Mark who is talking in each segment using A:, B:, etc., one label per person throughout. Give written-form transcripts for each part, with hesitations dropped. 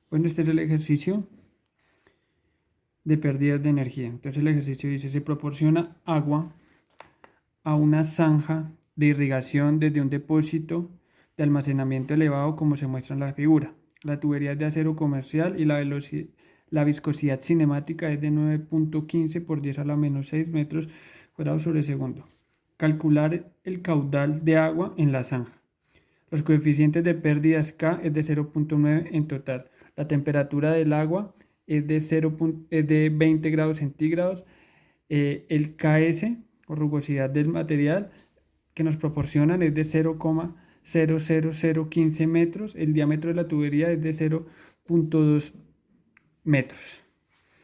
A: Bueno, este es el ejercicio de pérdidas de energía. Entonces el ejercicio dice, se proporciona agua a una zanja de irrigación desde un depósito de almacenamiento elevado como se muestra en la figura. La tubería es de acero comercial y la viscosidad cinemática es de 9.15 por 10 a la menos 6 metros cuadrados sobre segundo. Calcular el caudal de agua en la zanja. Los coeficientes de pérdidas K es de 0.9 en total. La temperatura del agua es de 20 grados centígrados. El KS, o rugosidad del material, que nos proporcionan es de 0,00015 metros. El diámetro de la tubería es de 0.2 metros.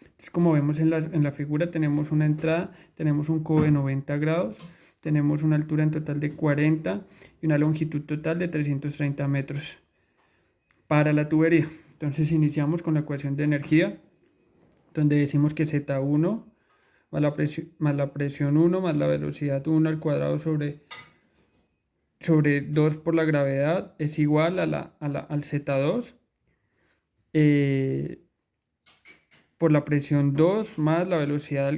A: Entonces, como vemos en la figura, tenemos una entrada, tenemos un codo de 90 grados, tenemos una altura en total de 40 y una longitud total de 330 metros para la tubería. Entonces iniciamos con la ecuación de energía, donde decimos que Z1 más la presión 1 más la velocidad 1 al cuadrado sobre 2 por la gravedad es igual al Z2 por la presión 2 más la velocidad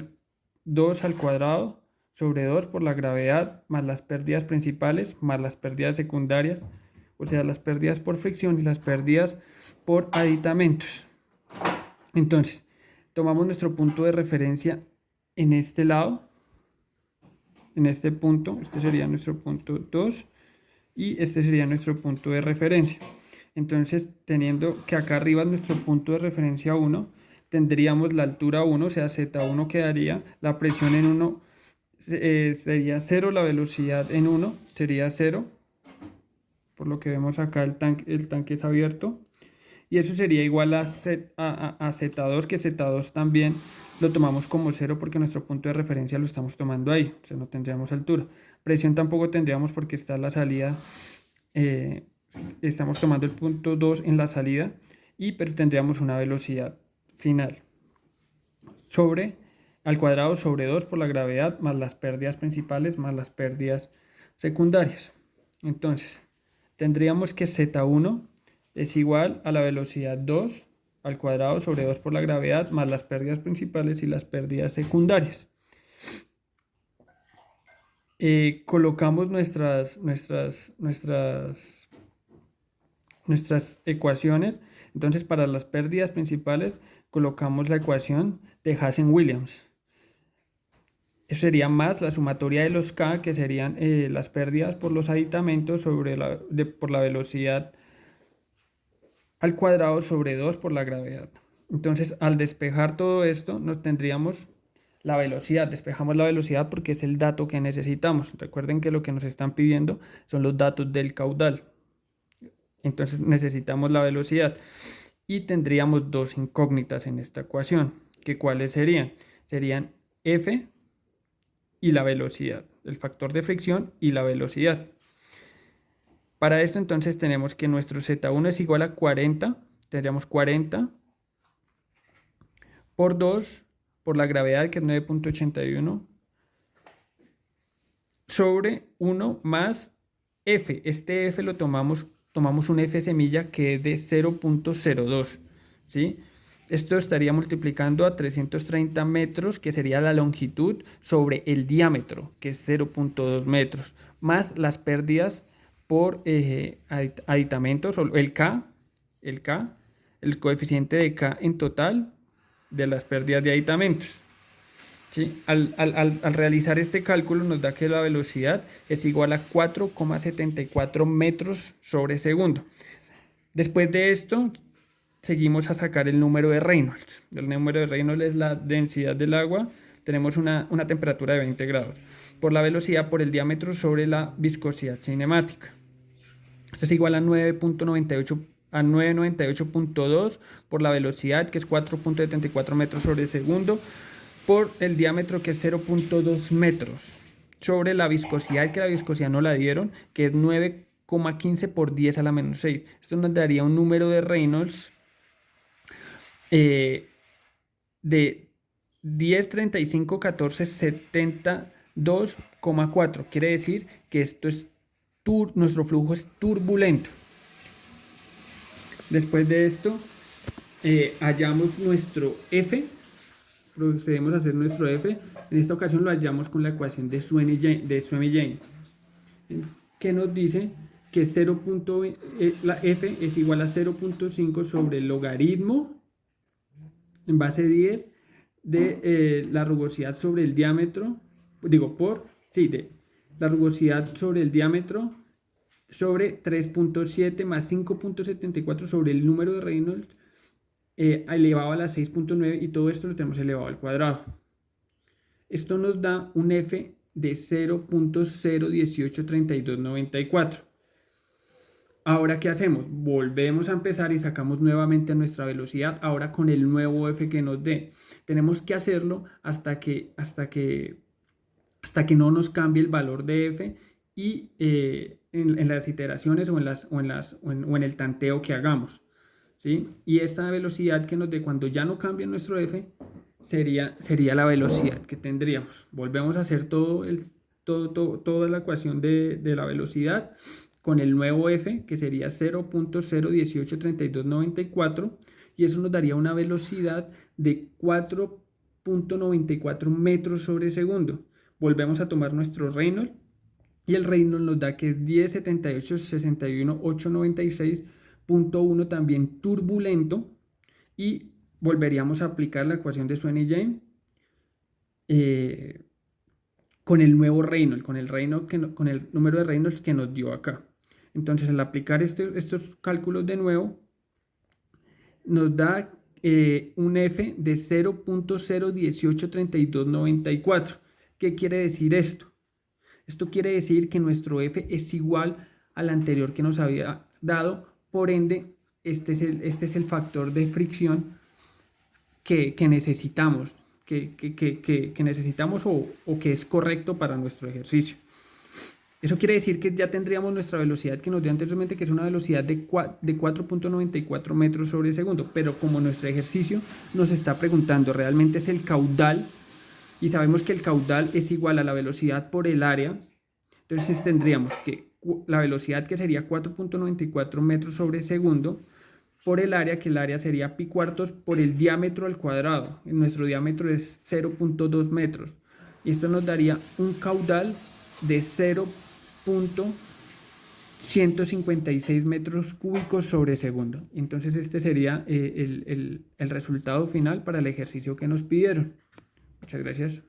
A: 2 al cuadrado sobre 2 por la gravedad más las pérdidas principales más las pérdidas secundarias, o sea, las pérdidas por fricción y las pérdidas por aditamentos. Entonces, tomamos nuestro punto de referencia en este lado, en este punto, este sería nuestro punto 2 y este sería nuestro punto de referencia. Entonces, teniendo que acá arriba es nuestro punto de referencia 1, tendríamos la altura 1, o sea, Z1 quedaría, la presión en 1 sería 0, la velocidad en 1 sería 0, por lo que vemos acá el tanque es abierto, y eso sería igual a Z2, que Z2 también lo tomamos como 0 porque nuestro punto de referencia lo estamos tomando ahí, o sea, no tendríamos altura. Presión tampoco tendríamos porque está la salida, estamos tomando el punto 2 en la salida, pero tendríamos una velocidad final sobre al cuadrado sobre 2 por la gravedad más las pérdidas principales más las pérdidas secundarias. Entonces, tendríamos que Z1 es igual a la velocidad 2 al cuadrado sobre 2 por la gravedad más las pérdidas principales y las pérdidas secundarias. Colocamos nuestras ecuaciones. Entonces, para las pérdidas principales colocamos la ecuación de Hazen-Williams. Eso sería más la sumatoria de los K, que serían las pérdidas por los aditamentos por la velocidad al cuadrado sobre 2 por la gravedad. Entonces, al despejar todo esto, nos tendríamos la velocidad. Despejamos la velocidad porque es el dato que necesitamos. Recuerden que lo que nos están pidiendo son los datos del caudal. Entonces, necesitamos la velocidad. Y tendríamos dos incógnitas en esta ecuación. ¿Que cuáles serían? Serían F y la velocidad, el factor de fricción y la velocidad. Para esto entonces tenemos que nuestro Z1 es igual a 40, tendríamos 40 por 2 por la gravedad, que es 9.81, sobre 1 más F. Este F lo tomamos un F semilla que es de 0.02, ¿sí? Esto estaría multiplicando a 330 metros, que sería la longitud, sobre el diámetro, que es 0.2 metros, más las pérdidas por aditamentos, o el coeficiente de K en total de las pérdidas de aditamentos. ¿Sí? Al realizar este cálculo nos da que la velocidad es igual a 4,74 metros sobre segundo. Después de esto, seguimos a sacar el número de Reynolds. El número de Reynolds es la densidad del agua. Tenemos una temperatura de 20 grados. Por la velocidad por el diámetro sobre la viscosidad cinemática. Esto es igual a 998.2 por la velocidad, que es 4.74 metros sobre segundo, por el diámetro, que es 0.2 metros, sobre la viscosidad, que la viscosidad no la dieron, que es 9,15 por 10 a la menos 6. Esto nos daría un número de Reynolds de 10,35,14,72,4. Quiere decir que esto es nuestro flujo es turbulento. Después de esto hallamos nuestro F, procedemos a hacer nuestro F. En esta ocasión lo hallamos con la ecuación de Suomi-Jain, que nos dice que la F es igual a 0.5 sobre el logaritmo en base 10 de la rugosidad sobre el diámetro, de la rugosidad sobre el diámetro sobre 3.7 más 5.74 sobre el número de Reynolds elevado a la 6.9, y todo esto lo tenemos elevado al cuadrado. Esto nos da un F de 0.0183294. Ahora, ¿qué hacemos? Volvemos a empezar y sacamos nuevamente nuestra velocidad, ahora con el nuevo F que nos dé. Tenemos que hacerlo hasta que no nos cambie el valor de F, y en las iteraciones o en el tanteo que hagamos, ¿sí? Y esta velocidad que nos dé cuando ya no cambie nuestro F sería la velocidad que tendríamos. Volvemos a hacer toda la ecuación de la velocidad con el nuevo F, que sería 0.0183294, y eso nos daría una velocidad de 4.94 metros sobre segundo. Volvemos a tomar nuestro Reynolds, y el Reynolds nos da que es 1078-61-896.1, también turbulento, y volveríamos a aplicar la ecuación de Suomi-Jain con el nuevo Reynolds, con el número de Reynolds que nos dio acá. Entonces, al aplicar estos cálculos de nuevo, nos da un F de 0.0183294. ¿Qué quiere decir esto? Esto quiere decir que nuestro F es igual al anterior que nos había dado, por ende, este es el factor de fricción que necesitamos, que necesitamos o que es correcto para nuestro ejercicio. Eso quiere decir que ya tendríamos nuestra velocidad que nos dio anteriormente, que es una velocidad de 4.94 metros sobre segundo, pero como nuestro ejercicio nos está preguntando realmente es el caudal, y sabemos que el caudal es igual a la velocidad por el área, entonces tendríamos que la velocidad, que sería 4.94 metros sobre segundo, por el área, que el área sería pi cuartos por el diámetro al cuadrado. Nuestro diámetro es 0.2 metros. Y esto nos daría un caudal de 0.156 metros cúbicos sobre segundo. Entonces este sería el resultado final para el ejercicio que nos pidieron. Muchas gracias.